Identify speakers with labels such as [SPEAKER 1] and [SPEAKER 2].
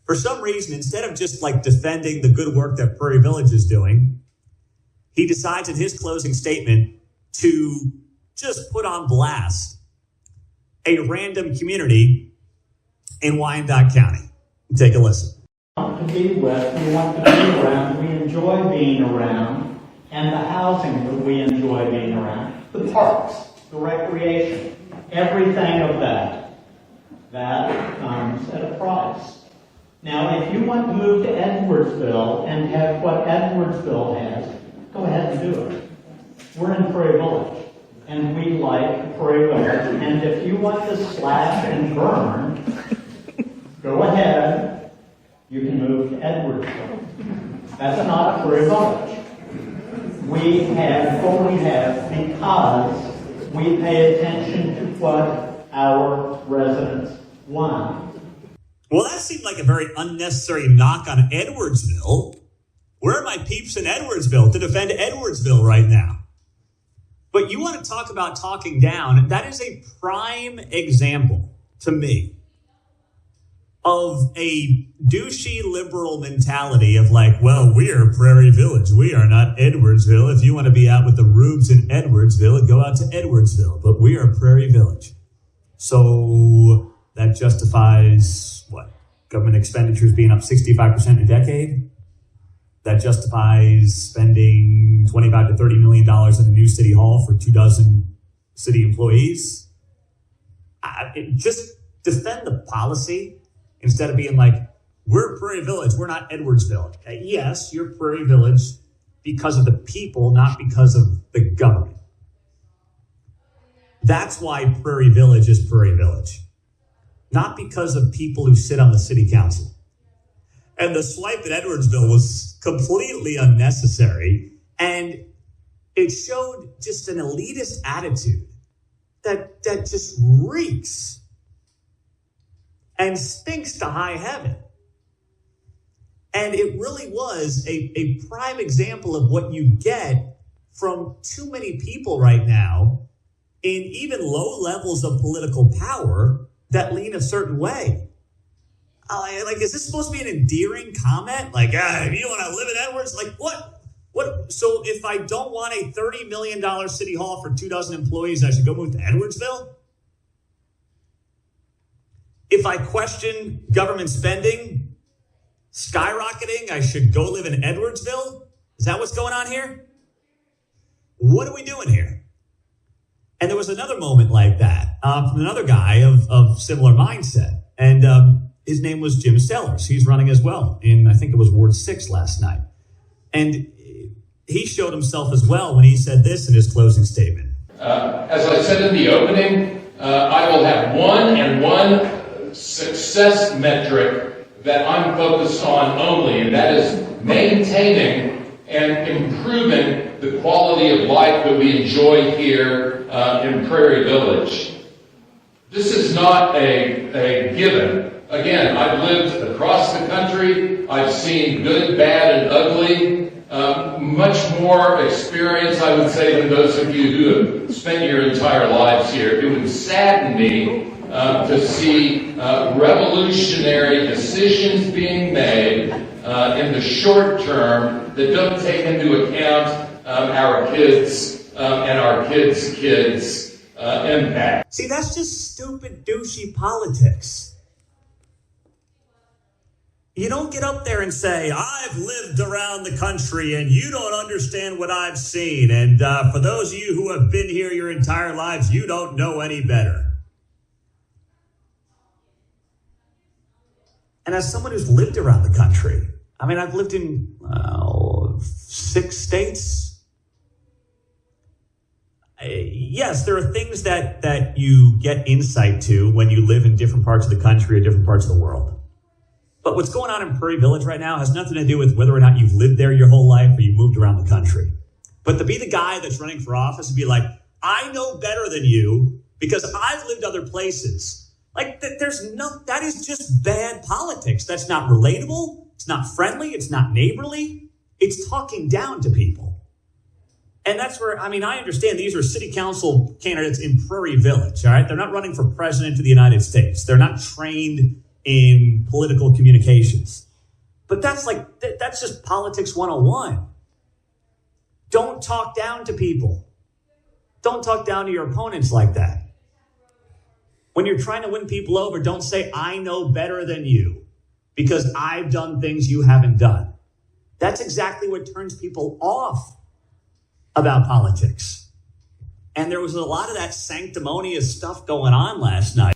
[SPEAKER 1] For some reason, instead of just like defending the good work that Prairie Village is doing, he decides in his closing statement to just put on blast a random community in Wyandotte County. Take a listen.
[SPEAKER 2] We want to be with, we want to be around, we enjoy being around, and the housing that we enjoy being around, the parks, the recreation, everything of that comes at a price. Now, if you want to move to Edwardsville and have what Edwardsville has, go ahead and do it. We're in Prairie Village, and we like Prairie Village, and if you want to slash and burn, go ahead, you can move to Edwardsville. That's not Prairie Village. We have what we have because we pay attention to what our residents want.
[SPEAKER 1] Well, that seemed like a very unnecessary knock on Edwardsville. Where are my peeps in Edwardsville to defend Edwardsville right now? But you want to talk about talking down, that is a prime example to me of a douchey liberal mentality of like, well, we are Prairie Village. We are not Edwardsville. If you want to be out with the rubes in Edwardsville, go out to Edwardsville. But we are Prairie Village. So that justifies what? Government expenditures being up 65% in a decade? That justifies spending $25 to $30 million in a new city hall for 24 city employees? Just defend the policy instead of being like, we're Prairie Village, we're not Edwardsville. Yes, you're Prairie Village because of the people, not because of the government. That's why Prairie Village is Prairie Village. Not because of people who sit on the city council. And the swipe at Edwardsville was completely unnecessary. And it showed just an elitist attitude that just reeks and stinks to high heaven. And it really was a prime example of what you get from too many people right now in even low levels of political power that lean a certain way. Like, is this supposed to be an endearing comment? Like, if you want to live in Edwards, like what? What? So if I don't want a $30 million city hall for 24 employees, I should go move to Edwardsville? If I question government spending skyrocketing, I should go live in Edwardsville? Is that what's going on here? What are we doing here? And there was another moment like that from another guy of similar mindset. And his name was Jim Sellers. He's running as well in, I think it was Ward 6 last night. And he showed himself as well when he said this in his closing statement.
[SPEAKER 3] As I said in the opening, I will have one success metric that I'm focused on only, and that is maintaining and improving the quality of life that we enjoy here in Prairie Village. This is not a given. Again, I've lived across the country. I've seen good, bad, and ugly. Much more experience, I would say, than those of you who have spent your entire lives here. It would sadden me to see revolutionary decisions being made in the short term that don't take into account our kids and our kids' kids' impact.
[SPEAKER 1] See, that's just stupid, douchey politics. You don't get up there and say, I've lived around the country and you don't understand what I've seen. And for those of you who have been here your entire lives, you don't know any better. And as someone who's lived around the country, I mean, I've lived in 6 states. Yes, there are things that you get insight to when you live in different parts of the country or different parts of the world. But what's going on in Prairie Village right now has nothing to do with whether or not you've lived there your whole life or you moved around the country. But to be the guy that's running for office and be like, I know better than you because I've lived other places. Like, that is just bad politics. That's not relatable. It's not friendly. It's not neighborly. It's talking down to people. And that's where, I mean, I understand these are city council candidates in Prairie Village, all right? They're not running for president of the United States. They're not trained in political communications. But that's just politics 101. Don't talk down to people. Don't talk down to your opponents like that. When you're trying to win people over, don't say, I know better than you because I've done things you haven't done. That's exactly what turns people off about politics. And there was a lot of that sanctimonious stuff going on last night.